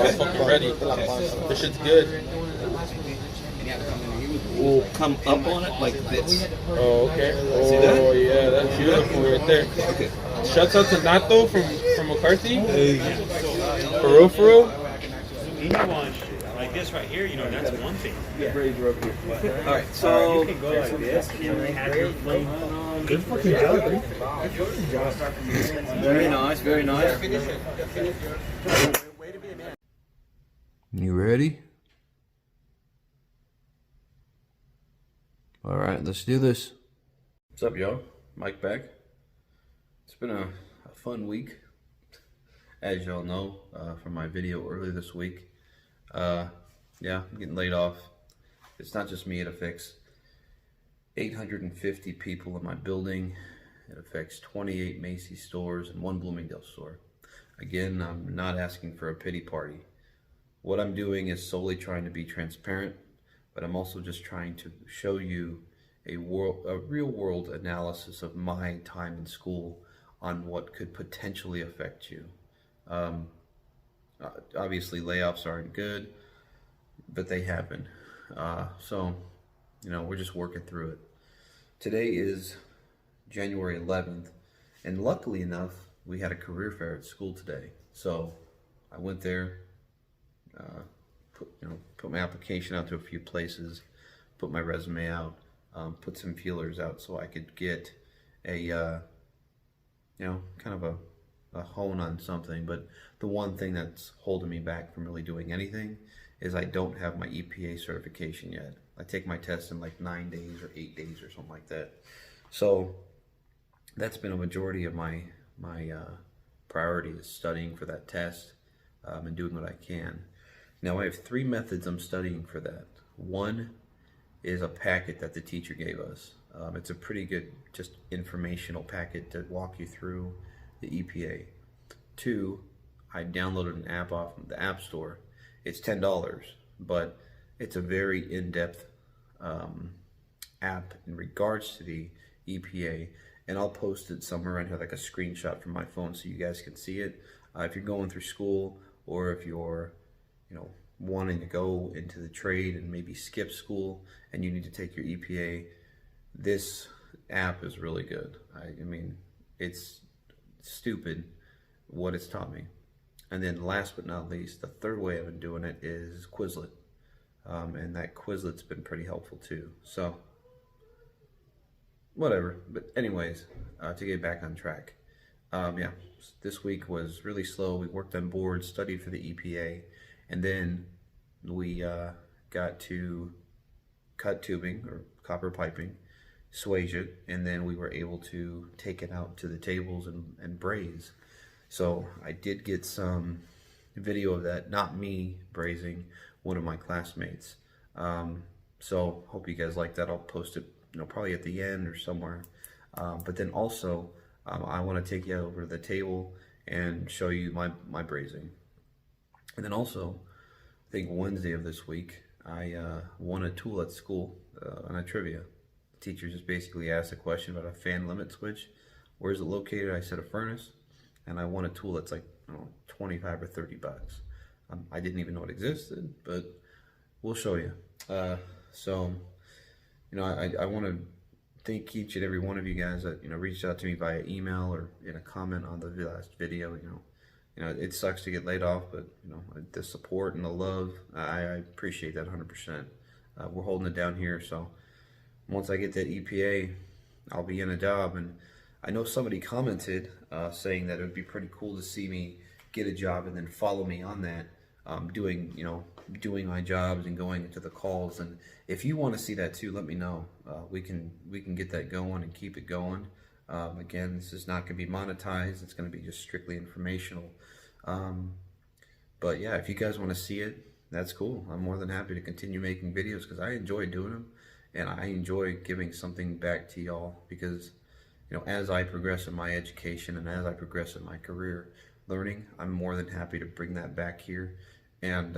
I'm fucking ready. This shit's good. We'll come up on it like this. Oh, okay. See that? Oh, yeah, that's beautiful right there. Okay. Shouts out to Nato from McCarthy. For real, for real. Anyone like this right here, you know, that's one thing. All right, so You can go like this and have your flame. Good fucking job. very nice, very nice. You ready? All right, let's do this. What's up, y'all? Mike back. It's been a fun week, as y'all know from my video earlier this week. Yeah, I'm getting laid off. It's not just me, it affects 850 people in my building. It affects 28 Macy's stores and 1 Bloomingdale's store. Again, I'm not asking for a pity party. What I'm doing is solely trying to be transparent, but I'm also just trying to show you a real world analysis of my time in school on what could potentially affect you. Obviously layoffs aren't good, but they happen. So, you know, we're just working through it. Today is January 11th, and luckily enough, we had a career fair at school today. So I went there, put my application out to a few places, put my resume out, put some feelers out so I could get a, kind of a hone on something. But the one thing that's holding me back from really doing anything is I don't have my EPA certification yet. I take my test in like 9 days or 8 days or something like that. So that's been a majority of my priority, is studying for that test and doing what I can. Now I have 3 methods I'm studying for that. One is a packet that the teacher gave us. It's a pretty good, just informational packet to walk you through the EPA. 2, I downloaded an app off the App Store. It's $10, but it's a very in-depth app in regards to the EPA, and I'll post it somewhere around here, like a screenshot from my phone, so you guys can see it. If you're going through school, or if you're, wanting to go into the trade and maybe skip school and you need to take your EPA, this app is really good. I mean, it's stupid what it's taught me. And then last but not least, the third way I've been doing it is Quizlet. And that Quizlet's been pretty helpful too. So, whatever. But anyways, to get back on track. Yeah, this week was really slow. We worked on boards, studied for the EPA, and then we got to cut tubing or copper piping, swage it, and then we were able to take it out to the tables and braze. So I did get some video of that, not me brazing, one of my classmates. So hope you guys like that. I'll post it, probably at the end or somewhere. But then also, I want to take you over to the table and show you my brazing. And then also, I think Wednesday of this week, I won a tool at school on a trivia. The teacher just basically asked a question about a fan limit switch. Where is it located? I said a furnace. And I won a tool that's like, 25 or 30 bucks. I didn't even know it existed, but we'll show you. So, I want to thank each and every one of you guys that, reached out to me via email or in a comment on the last video. It sucks to get laid off, but, the support and the love, I appreciate that 100%. We're holding it down here, so once I get that EPA, I'll be in a job. And I know somebody commented saying that it would be pretty cool to see me get a job and then follow me on that, doing my jobs and going into the calls. And if you want to see that too, let me know. We can get that going and keep it going. Again, this is not going to be monetized. It's going to be just strictly informational. But yeah, if you guys want to see it, that's cool. I'm more than happy to continue making videos because I enjoy doing them, and I enjoy giving something back to y'all because, as I progress in my education and as I progress in my career learning, I'm more than happy to bring that back here and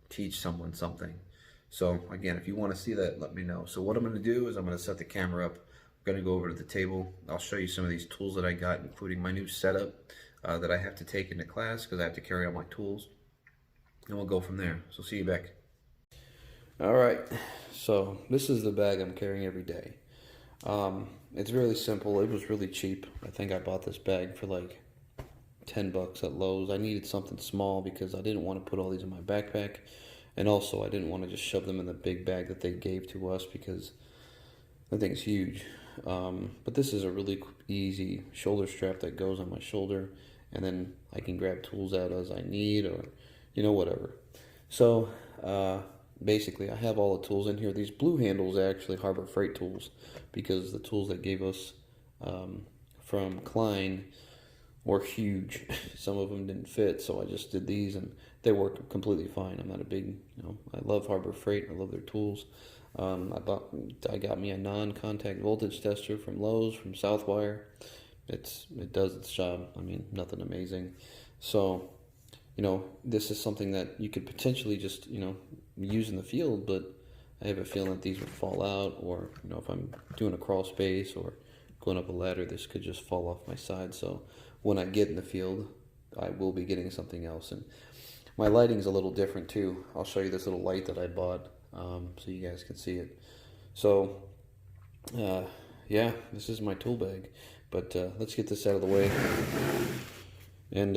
teach someone something. So again, if you want to see that, let me know. So what I'm going to do is I'm going to set the camera up. I'm going to go over to the table. I'll show you some of these tools that I got, including my new setup that I have to take into class because I have to carry all my tools. and we'll go from there. So see you back. All right, so this is the bag I'm carrying every day. It's really simple. It was really cheap. I think I bought this bag for like $10 at Lowe's. I needed something small because I didn't want to put all these in my backpack, and also I didn't want to just shove them in the big bag that they gave to us because that thing's huge. But this is a really easy shoulder strap that goes on my shoulder, and then I can grab tools out as I need, or whatever. So basically, I have all the tools in here. These blue handles are actually Harbor Freight tools because the tools they gave us from Klein were huge. Some of them didn't fit, so I just did these, and they work completely fine. I'm not a big, I love Harbor Freight. I love their tools. I got me a non-contact voltage tester from Lowe's from Southwire. It does its job. I mean, nothing amazing. So, this is something that you could potentially just, use in the field, but I have a feeling that these would fall out, or, if I'm doing a crawl space or going up a ladder, this could just fall off my side. So when I get in the field, I will be getting something else. And my lighting's a little different too. I'll show you this little light that I bought so you guys can see it. So, yeah, this is my tool bag. But let's get this out of the way. And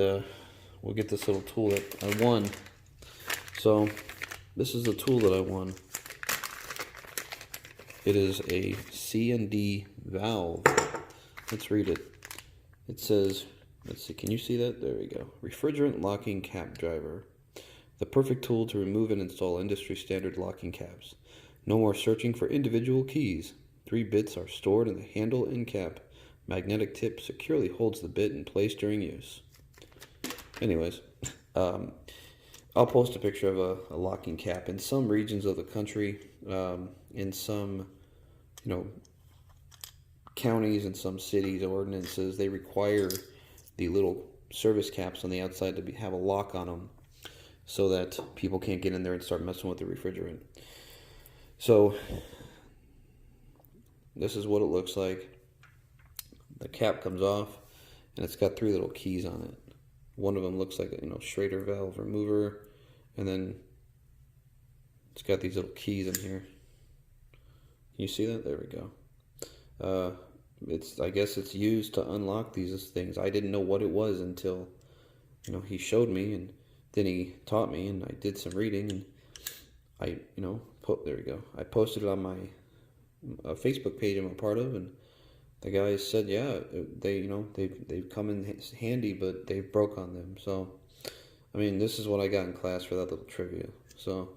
we'll get this little tool that I won. So this is the tool that I won. It is a C&D valve. Let's read it. It says, let's see, can you see that? There we go. Refrigerant locking cap driver. The perfect tool to remove and install industry standard locking caps. No more searching for individual keys. 3 bits are stored in the handle and cap. Magnetic tip securely holds the bit in place during use. Anyways, I'll post a picture of a locking cap. In some regions of the country, in some, counties and some cities ordinances, they require the little service caps on the outside to have a lock on them so that people can't get in there and start messing with the refrigerant. So this is what it looks like. The cap comes off and it's got 3 little keys on it. One of them looks like a Schrader valve remover, and then it's got these little keys in here. Can you see that? There we go. I guess it's used to unlock these things. I didn't know what it was until he showed me, and then he taught me, and I did some reading, and I there we go. I posted it on my Facebook page I'm a part of, and the guys said, yeah, they've come in handy, but they broke on them. So, I mean, this is what I got in class for that little trivia. So,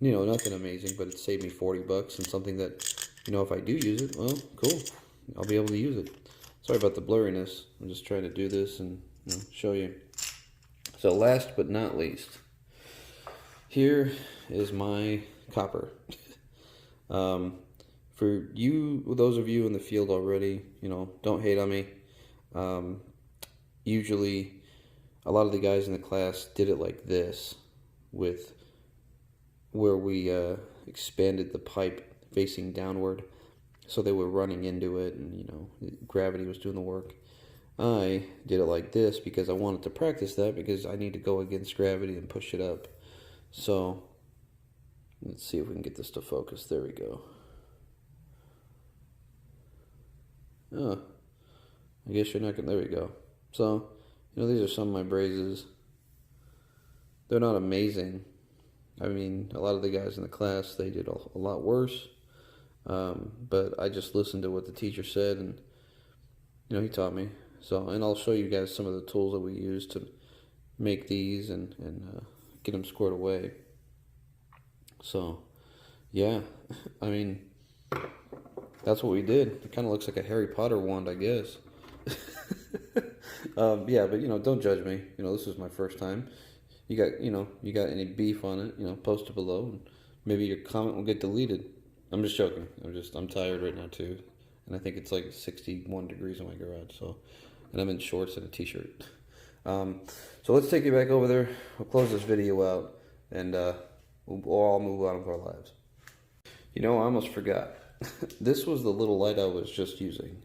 nothing amazing, but it saved me $40 and something that, if I do use it, well, cool. I'll be able to use it. Sorry about the blurriness. I'm just trying to do this and show you. So last but not least, here is my copper. For those of you in the field already, don't hate on me. Usually, a lot of the guys in the class did it like this, where we expanded the pipe facing downward, so they were running into it, and gravity was doing the work. I did it like this because I wanted to practice that, because I need to go against gravity and push it up. So let's see if we can get this to focus. There we go. Oh, I guess you're not gonna. There we go. So these are some of my brazes. They're not amazing. I mean, a lot of the guys in the class, they did a lot worse. But I just listened to what the teacher said, and he taught me. So, and I'll show you guys some of the tools that we use to make these and get them squared away. So, yeah, I mean, that's what we did. It kind of looks like a Harry Potter wand, I guess. Yeah, but don't judge me. This is my first time. You got any beef on it? Post it below, and maybe your comment will get deleted. I'm just joking. I'm tired right now too, and I think it's like 61 degrees in my garage. So, and I'm in shorts and a t-shirt. So let's take you back over there. We'll close this video out, and we'll all move on with our lives. I almost forgot. This was the little light I was just using.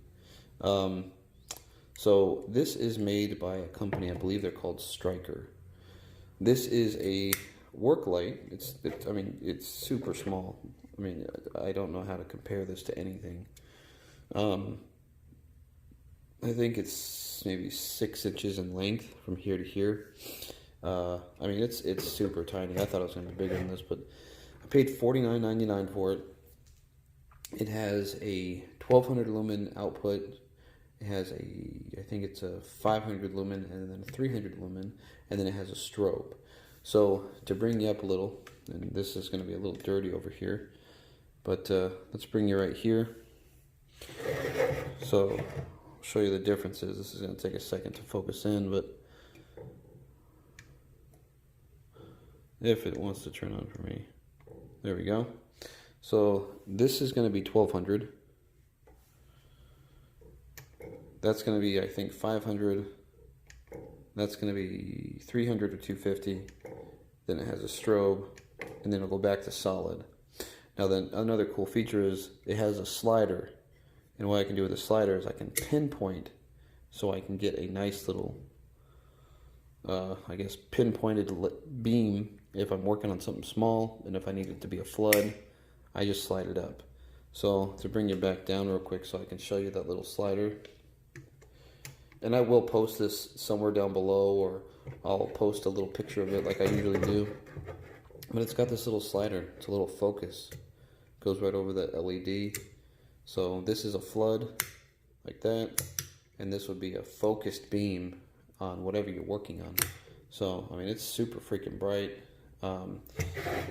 So this is made by a company, I believe they're called Stryker. This is a work light. I mean, it's super small. I mean, I don't know how to compare this to anything. I think it's maybe 6 inches in length from here to here. I mean, it's super tiny. I thought it was going to be bigger than this, but I paid $49.99 for it. It has a 1200 lumen output. It has I think it's a 500 lumen and then a 300 lumen, and then it has a strobe. So to bring you up a little, and this is going to be a little dirty over here, but let's bring you right here. So I'll show you the differences. This is going to take a second to focus in, but if it wants to turn on for me. There we go. So this is going to be 1200. That's going to be, I think, 500. That's going to be 300 or 250. Then it has a strobe, and then it'll go back to solid. Now then, another cool feature is it has a slider. And what I can do with the slider is I can pinpoint, so I can get a nice little, I guess, pinpointed beam if I'm working on something small, and if I need it to be a flood, I just slide it up. So to bring you back down real quick so I can show you that little slider. And I will post this somewhere down below, or I'll post a little picture of it like I usually do. But it's got this little slider. It's a little focus. Goes right over the LED. So this is a flood, like that. And this would be a focused beam on whatever you're working on. So, I mean, it's super freaking bright.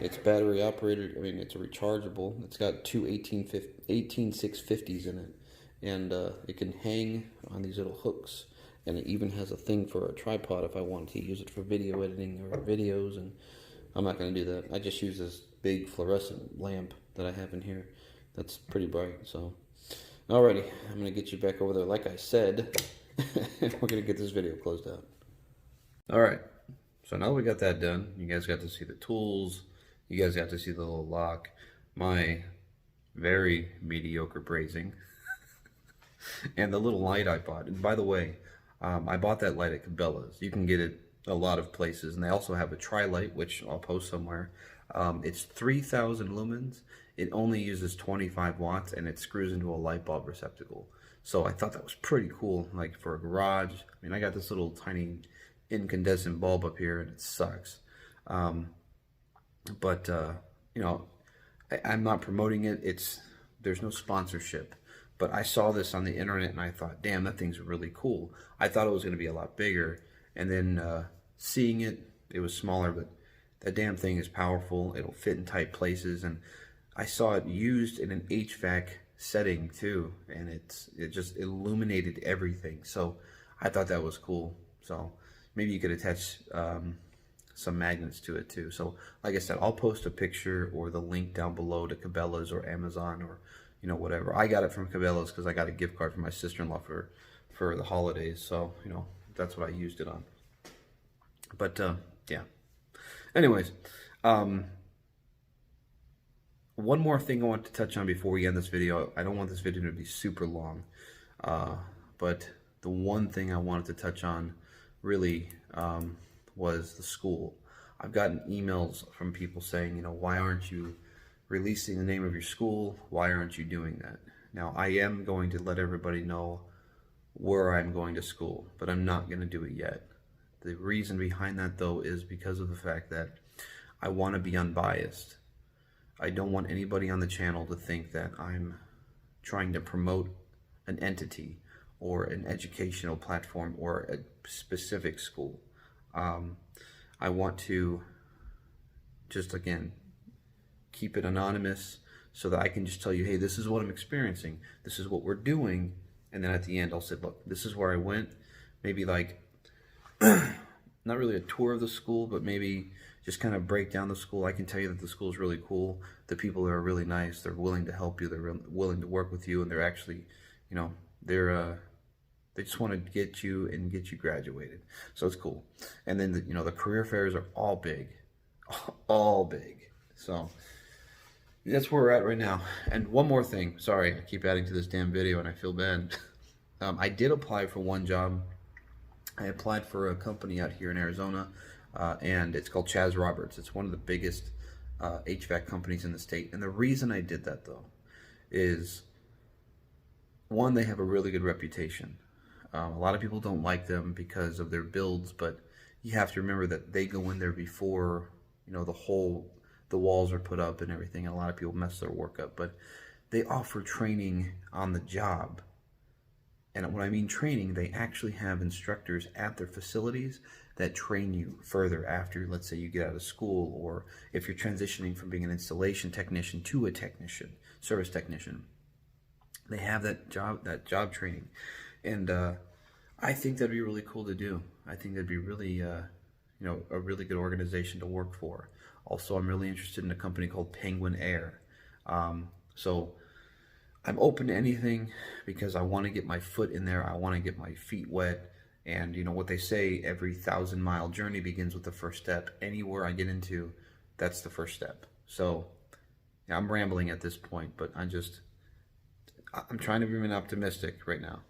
It's battery operated. I mean, it's a rechargeable. It's got two 18650s in it. And it can hang on these little hooks. And it even has a thing for a tripod if I wanted to use it for video editing or videos. And I'm not going to do that. I just use this big fluorescent lamp that I have in here. That's pretty bright. So, alrighty, I'm going to get you back over there. Like I said, we're going to get this video closed out. Alright, so now that we got that done, you guys got to see the tools. You guys got to see the little lock. My very mediocre brazing. And the little light I bought. And by the way, I bought that light at Cabela's. You can get it a lot of places. And they also have a tri-light, which I'll post somewhere. It's 3,000 lumens. It only uses 25 watts, and it screws into a light bulb receptacle. So I thought that was pretty cool, like for a garage. I mean, I got this little tiny incandescent bulb up here, and it sucks. You know, I'm not promoting it. There's no sponsorship. But I saw this on the internet, and I thought, damn, that thing's really cool. I thought it was going to be a lot bigger. And then seeing it, it was smaller, but that damn thing is powerful. It'll fit in tight places. And I saw it used in an HVAC setting too, and it just illuminated everything. So I thought that was cool. So maybe you could attach some magnets to it too. So like I said, I'll post a picture or the link down below to Cabela's or Amazon or, you know, whatever. I got it from Cabela's because I got a gift card from my sister-in-law for the holidays. So, you know, that's what I used it on. But yeah. Anyways, one more thing I want to touch on before we end this video. I don't want this video to be super long, but the one thing I wanted to touch on really was the school. I've gotten emails from people saying, you know, why aren't you releasing the name of your school? Why aren't you doing that? Now, I am going to let everybody know where I'm going to school, but I'm not going to do it yet. The reason behind that, though, is because of the fact that I want to be unbiased. I don't want anybody on the channel to think that I'm trying to promote an entity or an educational platform or a specific school. I want to just, again, keep it anonymous so that I can just tell you, hey, this is what I'm experiencing. This is what we're doing. And then at the end, I'll say, look, this is where I went. Maybe like, not really a tour of the school, but maybe just kind of break down the school. I can tell you that the school is really cool. The people there are really nice. They're willing to help you. They're willing to work with you. And they're actually, you know, they just want to get you and get you graduated. So it's cool. And then, you know, the career fairs are all big. All big. So that's where we're at right now. And one more thing. Sorry, I keep adding to this damn video and I feel bad. I did apply for one job. I applied for a company out here in Arizona. and it's called Chaz Roberts. It's one of the biggest HVAC companies in the state. And the reason I did that, though, is one, they have a really good reputation. A lot of people don't like them because of their builds, but you have to remember that they go in there before, you know, the walls are put up and everything, and a lot of people mess their work up. But they offer training on the job. And when I mean training, they actually have instructors at their facilities that train you further after, let's say, you get out of school, or if you're transitioning from being an installation technician to a technician, service technician. They have that job training. And I think that'd be really cool to do. I think that'd be really, you know, a really good organization to work for. Also, I'm really interested in a company called Penguin Air. So I'm open to anything because I want to get my foot in there. I want to get my feet wet. And you know what they say, every 1,000-mile journey begins with the first step. Anywhere I get into, that's the first step. So yeah, I'm rambling at this point, but I'm trying to remain optimistic right now.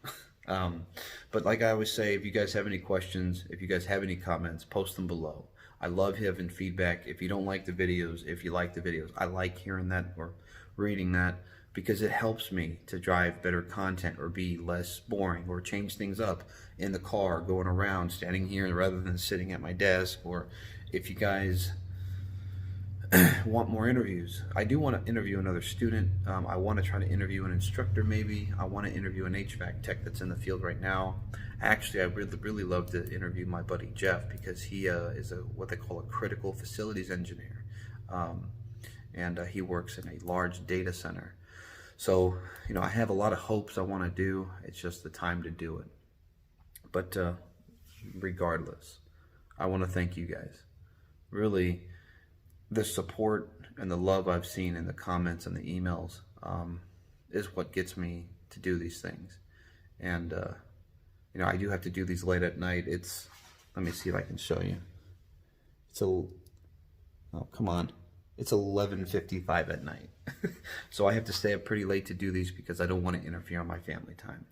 But like I always say, if you guys have any questions, if you guys have any comments, post them below. I love having feedback. If you don't like the videos, if you like the videos, I like hearing that or reading that, because it helps me to drive better content or be less boring or change things up in the car, going around, standing here rather than sitting at my desk. Or if you guys want more interviews, I do want to interview another student. I want to try to interview an instructor maybe. I want to interview an HVAC tech that's in the field right now. Actually, I really love to interview my buddy Jeff, because he is what they call a critical facilities engineer. And he works in a large data center. So, you know, I have a lot of hopes I want to do. It's just the time to do it. But regardless, I want to thank you guys. Really, the support and the love I've seen in the comments and the emails is what gets me to do these things. And, you know, I do have to do these late at night. Let me see if I can show you. Oh, come on. It's 11:55 at night. So I have to stay up pretty late to do these because I don't want to interfere on my family time.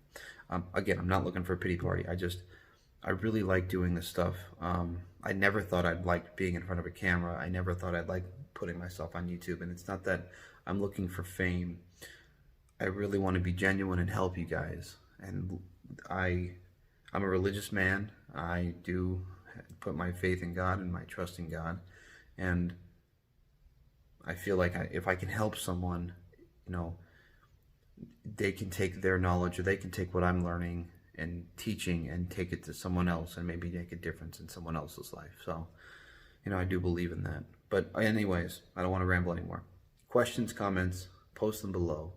Again, I'm not looking for a pity party. I really like doing this stuff. I never thought I'd like being in front of a camera. I never thought I'd like putting myself on YouTube. And it's not that I'm looking for fame. I really want to be genuine and help you guys. And I'm a religious man. I do put my faith in God and my trust in God. And I feel like if I can help someone, you know, they can take their knowledge, or they can take what I'm learning and teaching and take it to someone else and maybe make a difference in someone else's life. So, you know, I do believe in that. But anyways, I don't want to ramble anymore. Questions, comments, post them below.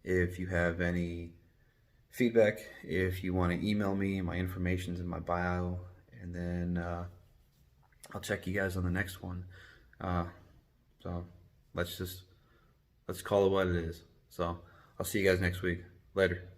If you have any feedback, if you want to email me, my information's in my bio. And then I'll check you guys on the next one. So let's call it what it is. So I'll see you guys next week. Later.